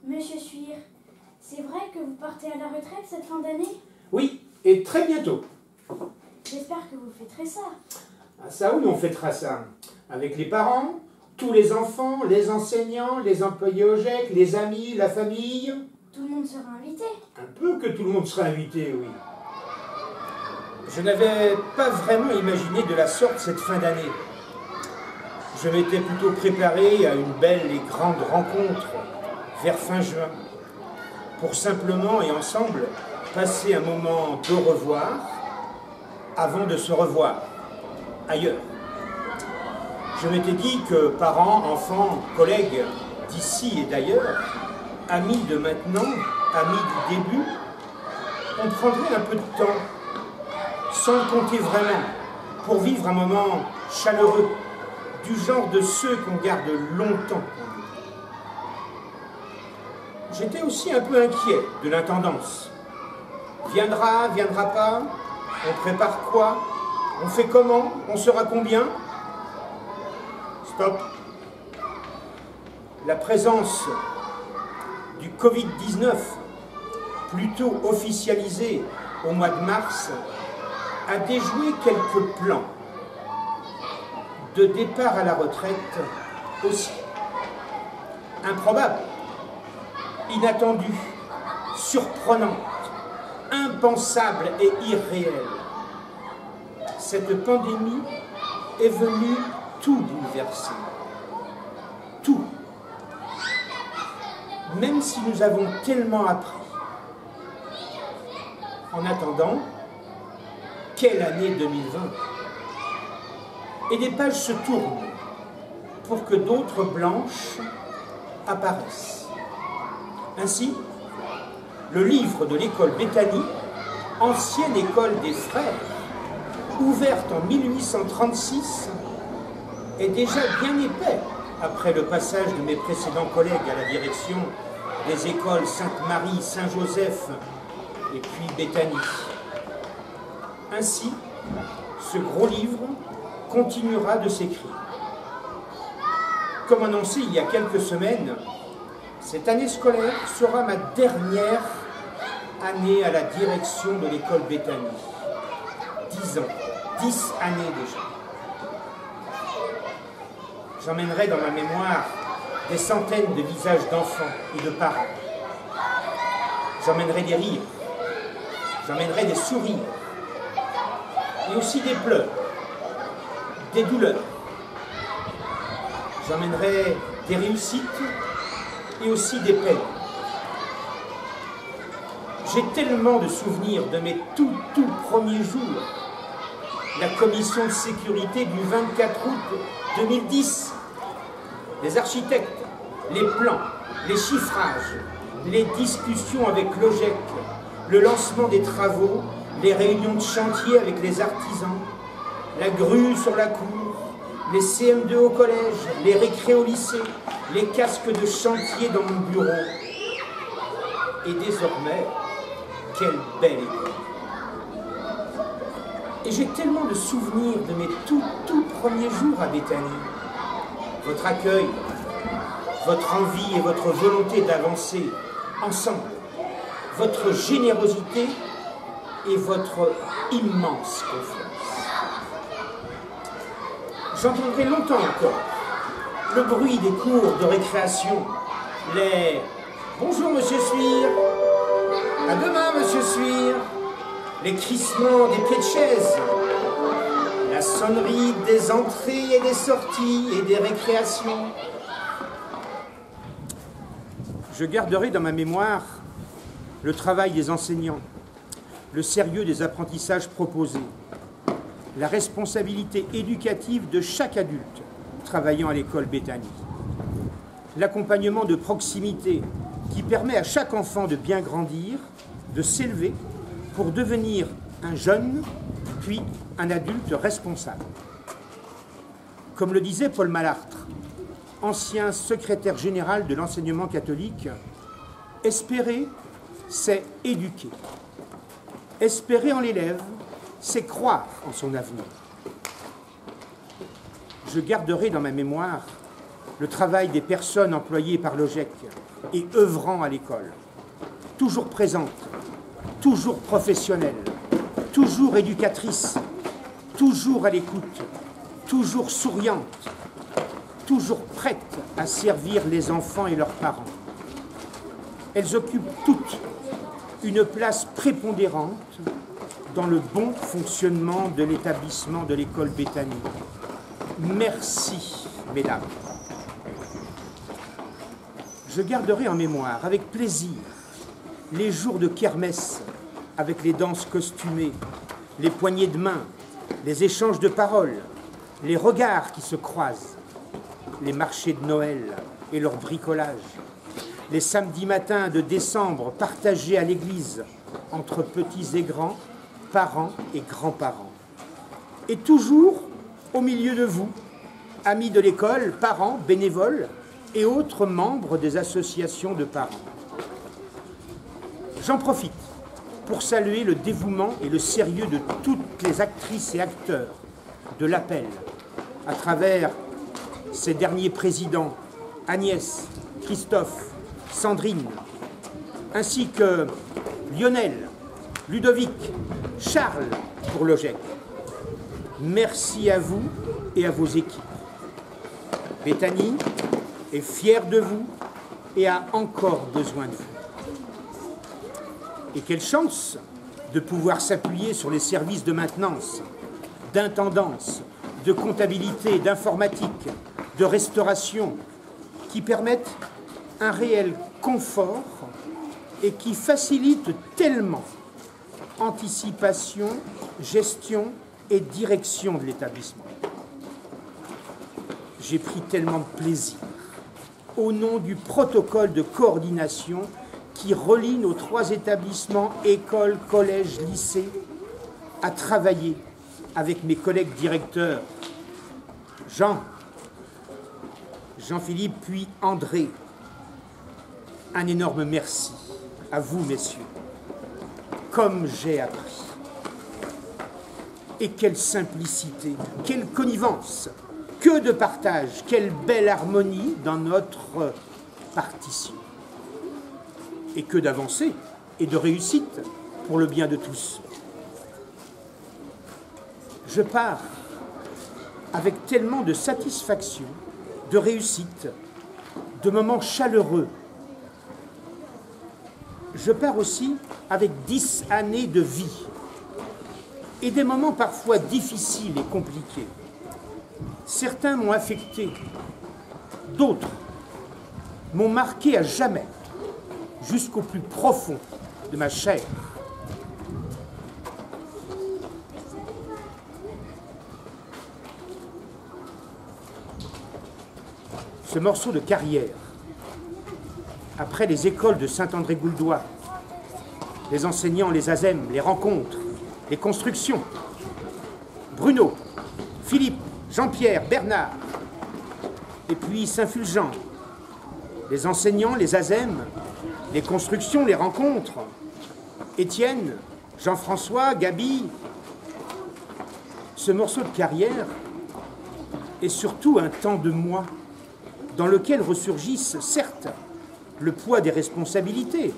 Monsieur Suir, c'est vrai que vous partez à la retraite cette fin d'année? Oui, et très bientôt. J'espère que vous fêterez ça. Ah, ça, oui, on fêtera ça. Avec les parents, tous les enfants, les enseignants, les employés au GEC, les amis, la famille. Tout le monde sera invité. Un peu que tout le monde sera invité, oui. Je n'avais pas vraiment imaginé de la sorte cette fin d'année. Je m'étais plutôt préparé à une belle et grande rencontre vers fin juin, pour simplement et ensemble passer un moment de revoir avant de se revoir ailleurs. Je m'étais dit que parents, enfants, collègues d'ici et d'ailleurs, amis de maintenant, amis du début, on prendrait un peu de temps, sans le compter vraiment, pour vivre un moment chaleureux, du genre de ceux qu'on garde longtemps. J'étais aussi un peu inquiet de l'intendance. Viendra, viendra pas? On prépare quoi? On fait comment? On sera combien? Stop. La présence du Covid-19, plutôt officialisée au mois de mars, a déjoué quelques plans de départ à la retraite aussi. Improbable, inattendue, surprenante, impensable et irréelle. Cette pandémie est venue tout bouleverser. Tout. Même si nous avons tellement appris. En attendant, quelle année 2020! Et des pages se tournent pour que d'autres blanches apparaissent. Ainsi, le livre de l'école Béthanie, ancienne école des frères, ouverte en 1836, est déjà bien épais après le passage de mes précédents collègues à la direction des écoles Sainte-Marie, Saint-Joseph et puis Béthanie. Ainsi, ce gros livre continuera de s'écrire. Comme annoncé il y a quelques semaines, cette année scolaire sera ma dernière année à la direction de l'école Béthanie. 10 ans, 10 années déjà. J'emmènerai dans ma mémoire des centaines de visages d'enfants et de parents. J'emmènerai des rires, j'emmènerai des sourires, et aussi des pleurs, des douleurs. J'emmènerai des réussites et aussi des peines. J'ai tellement de souvenirs de mes tout premiers jours. La commission de sécurité du 24 août 2010. Les architectes, les plans, les chiffrages, les discussions avec l'OGEC, le lancement des travaux, les réunions de chantier avec les artisans, la grue sur la cour, les CM2 au collège, les récrés au lycée, les casques de chantier dans mon bureau. Et désormais, quelle belle école! Et j'ai tellement de souvenirs de mes tout premiers jours à Béthanie. Votre accueil, votre envie et votre volonté d'avancer ensemble, votre générosité et votre immense confiance. J'entendrai longtemps encore le bruit des cours de récréation, les « Bonjour Monsieur Suir »,« À demain Monsieur Suir », les crissements des pieds de chaise, la sonnerie des entrées et des sorties et des récréations. Je garderai dans ma mémoire le travail des enseignants, le sérieux des apprentissages proposés, la responsabilité éducative de chaque adulte travaillant à l'école Béthanie, l'accompagnement de proximité qui permet à chaque enfant de bien grandir, de s'élever pour devenir un jeune, puis un adulte responsable. Comme le disait Paul Malartre, ancien secrétaire général de l'enseignement catholique, espérer, c'est éduquer. Espérer en l'élève, c'est croire en son avenir. Je garderai dans ma mémoire le travail des personnes employées par l'OGEC et œuvrant à l'école. Toujours présente, toujours professionnelle, toujours éducatrice, toujours à l'écoute, toujours souriante, toujours prête à servir les enfants et leurs parents. Elles occupent toutes une place prépondérante dans le bon fonctionnement de l'établissement de l'école Béthanie. Merci, mesdames. Je garderai en mémoire avec plaisir les jours de kermesse avec les danses costumées, les poignées de main, les échanges de paroles, les regards qui se croisent, les marchés de Noël et leur bricolage, les samedis matins de décembre partagés à l'église entre petits et grands, parents et grands-parents. Et toujours au milieu de vous, amis de l'école, parents, bénévoles et autres membres des associations de parents. J'en profite pour saluer le dévouement et le sérieux de toutes les actrices et acteurs de l'appel, à travers ces derniers présidents, Agnès, Christophe, Sandrine, ainsi que Lionel, Ludovic, Charles pour l'OGEC. Merci à vous et à vos équipes. Béthanie est fière de vous et a encore besoin de vous. Et quelle chance de pouvoir s'appuyer sur les services de maintenance, d'intendance, de comptabilité, d'informatique, de restauration, qui permettent un réel confort et qui facilitent tellement anticipation, gestion et direction de l'établissement. J'ai pris tellement de plaisir au nom du protocole de coordination qui relie nos 3 établissements, écoles, collèges, lycées, à travailler avec mes collègues directeurs, Jean-Philippe puis André. Un énorme merci à vous, messieurs. Comme j'ai appris. Et quelle simplicité, quelle connivence, que de partage, quelle belle harmonie dans notre partition. Et que d'avancées et de réussite pour le bien de tous. Je pars avec tellement de satisfaction, de réussite, de moments chaleureux. Je pars aussi avec 10 années de vie et des moments parfois difficiles et compliqués. Certains m'ont affecté, d'autres m'ont marqué à jamais, jusqu'au plus profond de ma chair. Ce morceau de carrière, après les écoles de Saint-André-Gouldois, les enseignants, les ASEM, les rencontres, les constructions, Bruno, Philippe, Jean-Pierre, Bernard, et puis Saint-Fulgent, les enseignants, les ASEM, les constructions, les rencontres, Étienne, Jean-François, Gabi. Ce morceau de carrière est surtout un temps de moi dans lequel ressurgissent, certes, le poids des responsabilités,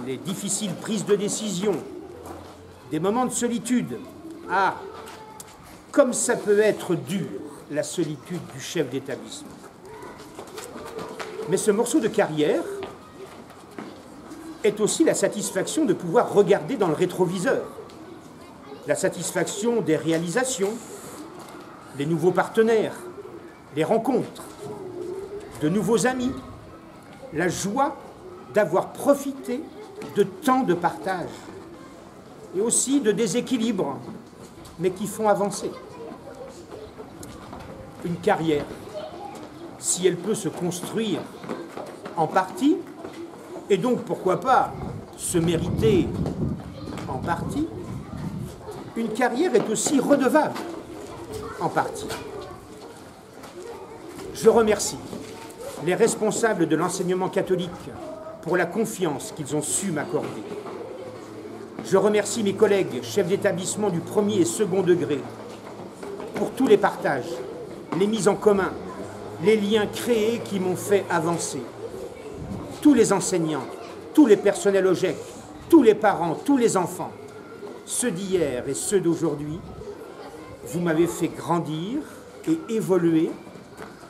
les difficiles prises de décision, des moments de solitude. Ah, comme ça peut être dur, la solitude du chef d'établissement. Mais ce morceau de carrière est aussi la satisfaction de pouvoir regarder dans le rétroviseur, la satisfaction des réalisations, les nouveaux partenaires, les rencontres, de nouveaux amis, la joie d'avoir profité de tant de partage et aussi de déséquilibres, mais qui font avancer. Une carrière, si elle peut se construire en partie, et donc pourquoi pas se mériter en partie, une carrière est aussi redevable en partie. Je remercie les responsables de l'enseignement catholique pour la confiance qu'ils ont su m'accorder. Je remercie mes collègues chefs d'établissement du premier et second degré pour tous les partages, les mises en commun, les liens créés qui m'ont fait avancer. Tous les enseignants, tous les personnels OGEC, tous les parents, tous les enfants, ceux d'hier et ceux d'aujourd'hui, vous m'avez fait grandir et évoluer,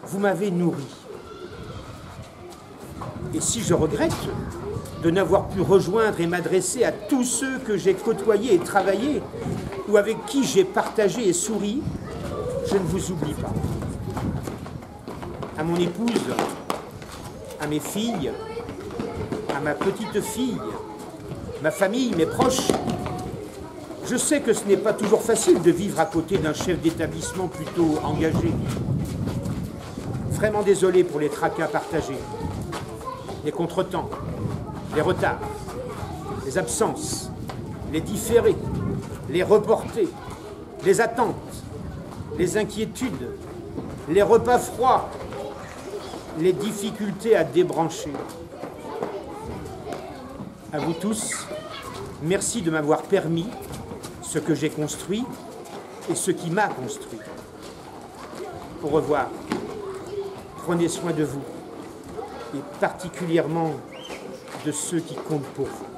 vous m'avez nourri. Et si je regrette de n'avoir pu rejoindre et m'adresser à tous ceux que j'ai côtoyés et travaillés, ou avec qui j'ai partagé et souri, je ne vous oublie pas. À mon épouse, à mes filles, à ma petite fille, ma famille, mes proches, je sais que ce n'est pas toujours facile de vivre à côté d'un chef d'établissement plutôt engagé. Vraiment désolé pour les tracas partagés, les contretemps, les retards, les absences, les différés, les reportés, les attentes, les inquiétudes, les repas froids, les difficultés à débrancher. À vous tous, merci de m'avoir permis ce que j'ai construit et ce qui m'a construit. Au revoir. Prenez soin de vous et particulièrement de ceux qui comptent pour vous.